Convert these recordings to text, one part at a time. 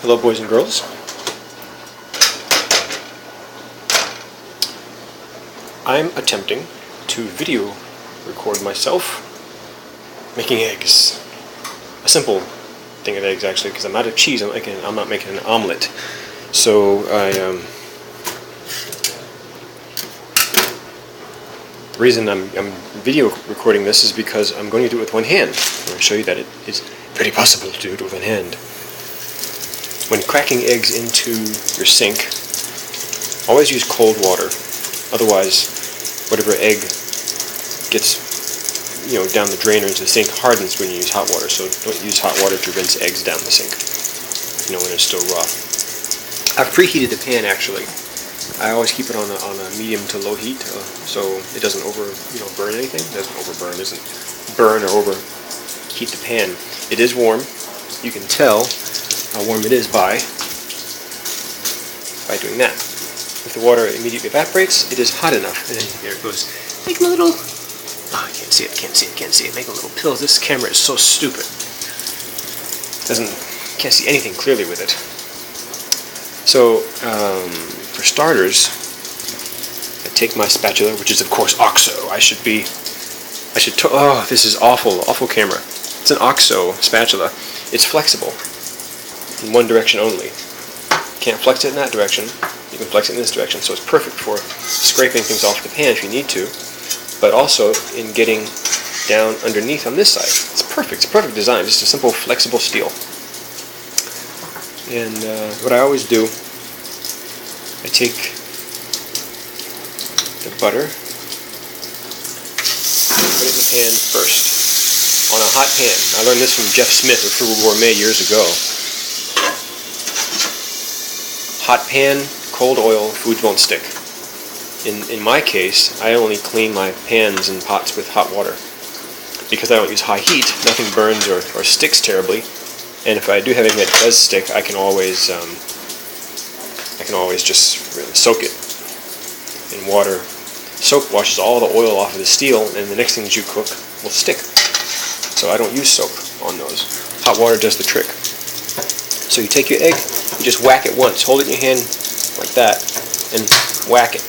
Hello, boys and girls. I'm attempting to video record myself making eggs. A simple thing of eggs, actually, because I'm out of cheese. I'm not making an omelet. So the reason I'm video recording this is because I'm going to do it with one hand. I'm going to show you that it is very possible to do it with one hand. When cracking eggs into your sink, always use cold water. Otherwise, whatever egg gets down the drain or into the sink hardens when you use hot water. So don't use hot water to rinse eggs down the sink, when it's still raw. I've preheated the pan, actually. I always keep it on a medium to low heat, so it doesn't burn anything. It doesn't burn or overheat the pan. It is warm. You can tell how warm it is by doing that. If the water immediately evaporates, it is hot enough. And then there it goes. Make a little. Oh, I can't see it. Make a little pills. This camera is so stupid. Can't see anything clearly with it. So, for starters, I take my spatula, which is of course OXO. Oh, this is awful camera. It's an OXO spatula. It's flexible in one direction only. Can't flex it in that direction. You can flex it in this direction, so it's perfect for scraping things off the pan if you need to, but also in getting down underneath on this side. It's perfect. It's a perfect design. Just a simple, flexible steel. And what I always do, I take the butter, put it in the pan first, on a hot pan. I learned this from Jeff Smith of Frugal Gourmet years ago. Hot pan, cold oil, foods won't stick. In my case, I only clean my pans and pots with hot water. Because I don't use high heat, nothing burns or sticks terribly. And if I do have anything that does stick, I can always just soak it in water. Soap washes all the oil off of the steel, and the next things you cook will stick. So I don't use soap on those. Hot water does the trick. So you take your egg, you just whack it once. Hold it in your hand like that, and whack it.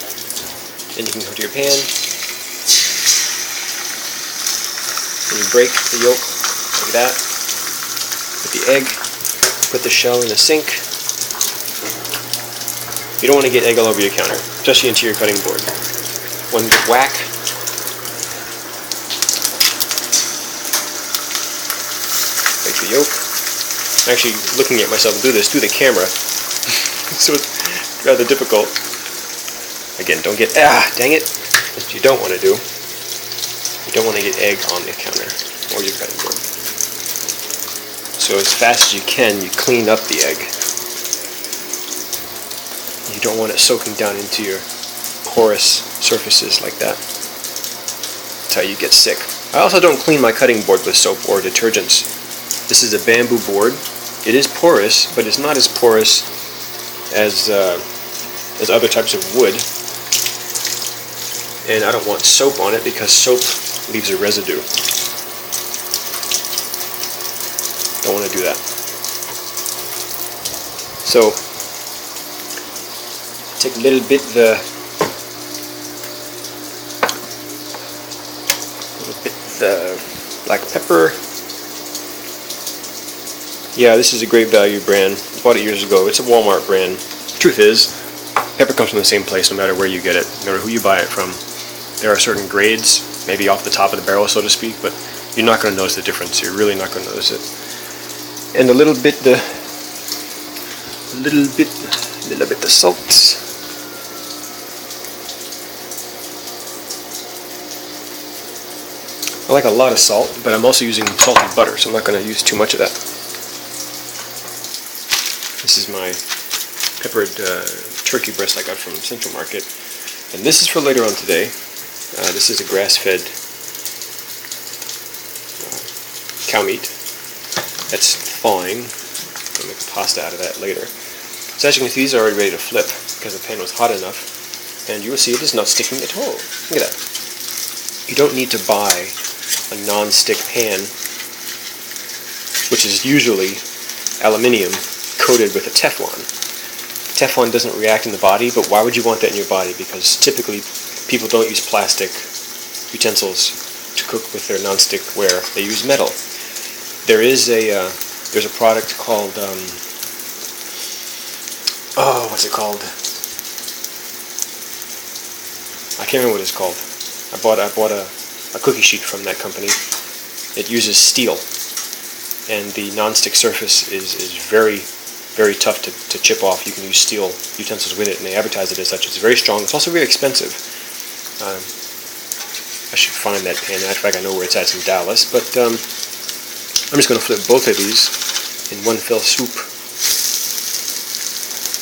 Then you can go to your pan, and you break the yolk like that. Put the egg, put the shell in the sink. You don't want to get egg all over your counter, especially into your cutting board. One good whack. Break the yolk. I'm actually looking at myself do this through the camera, so it's rather difficult. Again, don't get, dang it. That's what you don't want to do. You don't want to get egg on the counter or your cutting board. So as fast as you can, you clean up the egg. You don't want it soaking down into your porous surfaces like that. That's how you get sick. I also don't clean my cutting board with soap or detergents. This is a bamboo board. It is porous, but it's not as porous as other types of wood. And I don't want soap on it because soap leaves a residue. Don't want to do that. So take a little bit the black pepper. Yeah, this is a Great Value brand. I bought it years ago. It's a Walmart brand. Truth is, pepper comes from the same place no matter where you get it, no matter who you buy it from. There are certain grades, maybe off the top of the barrel, so to speak, but you're not going to notice the difference. You're really not going to notice it. And a little bit the salt. I like a lot of salt, but I'm also using salty butter, so I'm not going to use too much of that. This is my peppered turkey breast I got from Central Market, and this is for later on today. This is a grass-fed cow meat that's thawing. I'll make pasta out of that later. So as you can see, these are already ready to flip because the pan was hot enough, and you will see it is not sticking at all. Look at that. You don't need to buy a non-stick pan, which is usually aluminium, coated with a Teflon. Teflon doesn't react in the body, but why would you want that in your body? Because typically people don't use plastic utensils to cook with their nonstick ware. They use metal. There's a product called what's it called? I can't remember what it's called. I bought a cookie sheet from that company. It uses steel, and the nonstick surface is very, very tough to chip off. You can use steel utensils with it, and they advertise it as such. It's very strong. It's also very expensive. I should find that pan. In fact, I know where it's at. It's in Dallas. But I'm just going to flip both of these in one fell swoop.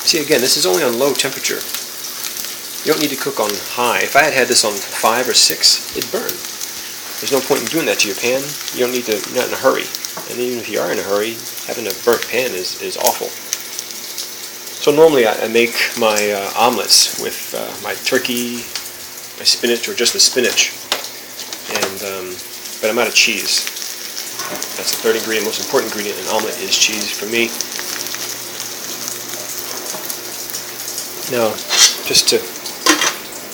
See, again, this is only on low temperature. You don't need to cook on high. If I had this on 5 or 6, it'd burn. There's no point in doing that to your pan. You don't need to. You're not in a hurry. And even if you are in a hurry, having a burnt pan is awful. So normally I make my omelets with my turkey, my spinach, or just the spinach. And but I'm out of cheese. That's the third ingredient. Most important ingredient in an omelet is cheese for me. Now, just to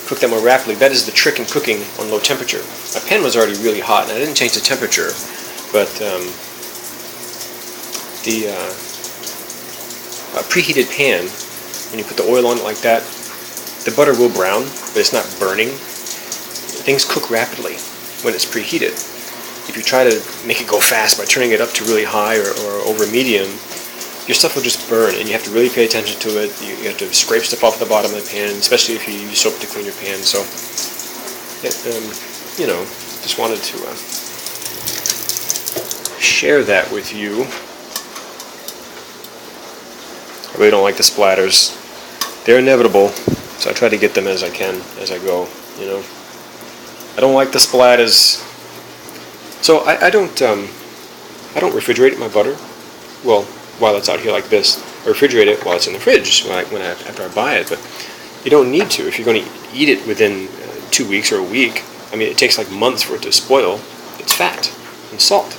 cook that more rapidly, that is the trick in cooking on low temperature. My pan was already really hot, and I didn't change the temperature, but a preheated pan, when you put the oil on it like that, the butter will brown, but it's not burning. Things cook rapidly when it's preheated. If you try to make it go fast by turning it up to really high or over medium, your stuff will just burn, and you have to really pay attention to it. You have to scrape stuff off the bottom of the pan, especially if you use soap to clean your pan. So, just wanted to share that with you. I really don't like the splatters. They're inevitable, so I try to get them as I can as I go. I don't like the splatters. So I don't refrigerate my butter. Well, while it's out here like this, I refrigerate it while it's in the fridge after I buy it. But you don't need to if you're going to eat it within 2 weeks or a week. I mean, it takes like months for it to spoil. It's fat and salt.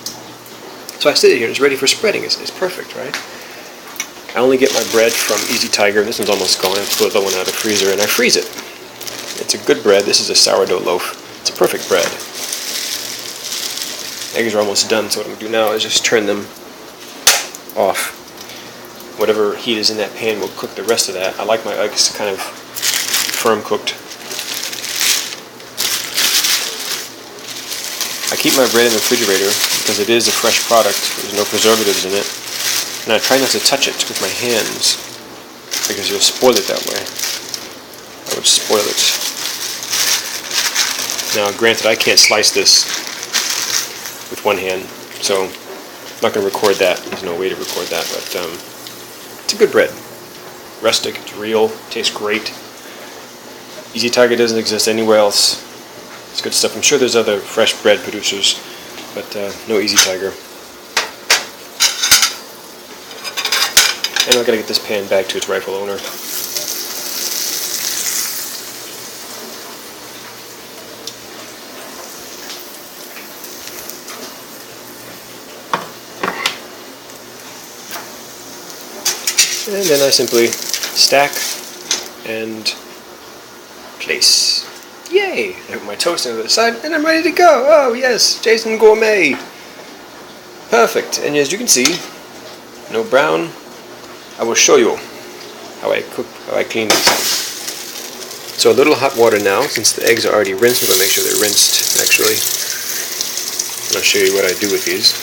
So I sit it here and it's ready for spreading. It's perfect, right? I only get my bread from Easy Tiger. This one's almost gone. I have to pull that one out of the freezer and I freeze it. It's a good bread. This is a sourdough loaf. It's a perfect bread. Eggs are almost done, so what I'm going to do now is just turn them off. Whatever heat is in that pan will cook the rest of that. I like my eggs kind of firm cooked. I keep my bread in the refrigerator because it is a fresh product. There's no preservatives in it. And I try not to touch it with my hands because you'll spoil it that way. I would spoil it. Now, granted, I can't slice this with one hand, so I'm not going to record that. There's no way to record that, but it's a good bread. Rustic, it's real, tastes great. Easy Tiger doesn't exist anywhere else. It's good stuff. I'm sure there's other fresh bread producers, but no Easy Tiger. And I've got to get this pan back to its rightful owner. And then I simply stack and place. Yay! I put my toast on the other side and I'm ready to go. Oh yes, Jason Gourmet. Perfect. And as you can see, no brown. I will show you how I clean this. So a little hot water now, since the eggs are already rinsed. I'm going to make sure they're rinsed actually. And I'll show you what I do with these.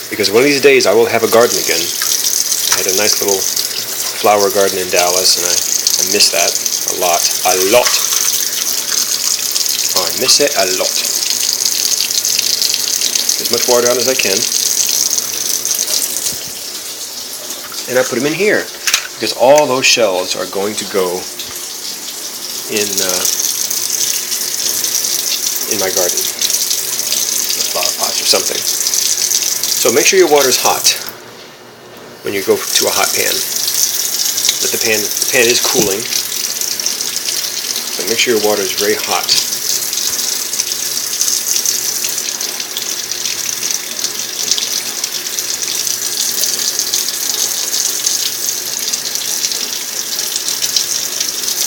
Because one of these days I will have a garden again. I had a nice little flower garden in Dallas, and I miss that a lot. Oh, I miss it a lot. As much water on as I can. And I put them in here, because all those shells are going to go in my garden. The flower pots or something. So make sure your water is hot when you go to a hot pan. But the pan is cooling, so make sure your water is very hot.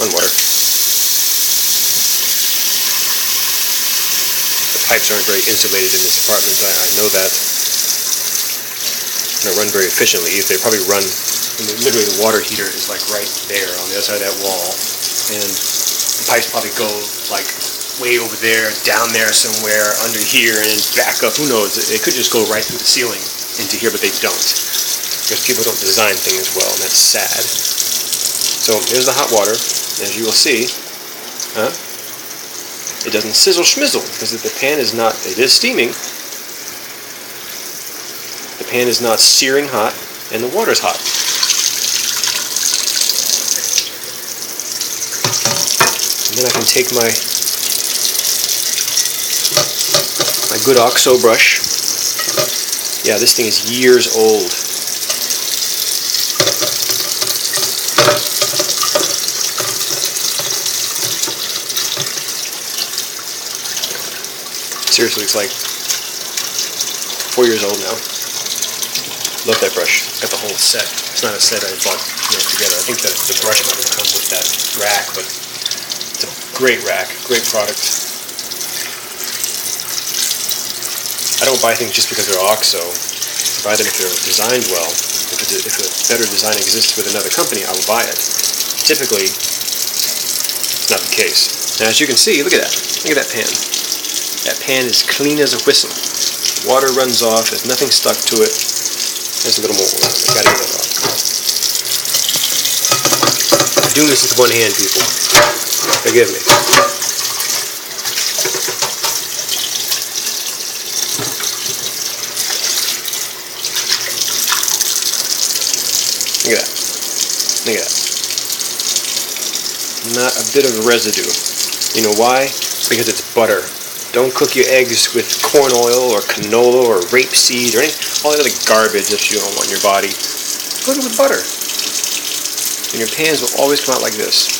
on water. The pipes aren't very insulated in this apartment. I know that. They run very efficiently. They probably run, literally the water heater is like right there on the other side of that wall. And the pipes probably go like way over there, down there somewhere, under here, and then back up. Who knows? They could just go right through the ceiling into here, but they don't. Because people don't design things well, and that's sad. So here's the hot water. As you will see, it doesn't sizzle schmizzle, because if the pan is not, it is steaming, the pan is not searing hot, and the water's hot. And then I can take my good OXO brush. Yeah, this thing is years old. Seriously, it's like 4 years old now. Love that brush. Got the whole set. It's not a set I bought together. I think the brush might have come with that rack, but it's a great rack, great product. I don't buy things just because they're OXO. I buy them if they're designed well. If a better design exists with another company, I will buy it. Typically, it's not the case. Now, as you can see, look at that. Look at that pan. That pan is clean as a whistle. Water runs off. There's nothing stuck to it. There's a little more. I gotta get that off. I'm doing this with one hand, people. Forgive me. Look at that. Look at that. Not a bit of residue. You know why? Because it's butter. Don't cook your eggs with corn oil or canola or rapeseed or all that other garbage that you don't want in your body. Cook it with butter. And your pans will always come out like this.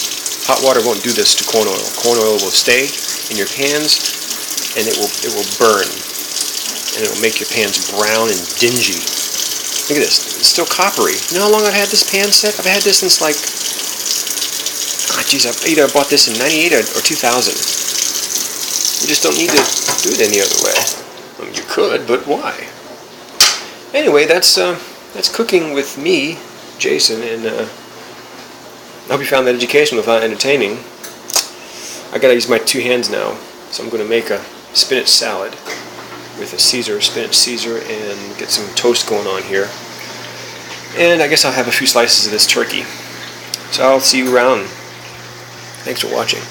Hot water won't do this to corn oil. Corn oil will stay in your pans and it will burn. And it will make your pans brown and dingy. Look at this. It's still coppery. You know how long I've had this pan set? I've had this since like, I bought this in 98 or 2000. You just don't need to do it any other way. I mean, you could, but why? Anyway, that's cooking with me, Jason, and I hope you found that educational, if not entertaining. I gotta use my two hands now, so I'm gonna make a spinach salad with a spinach Caesar, and get some toast going on here. And I guess I'll have a few slices of this turkey. So I'll see you around. Thanks for watching.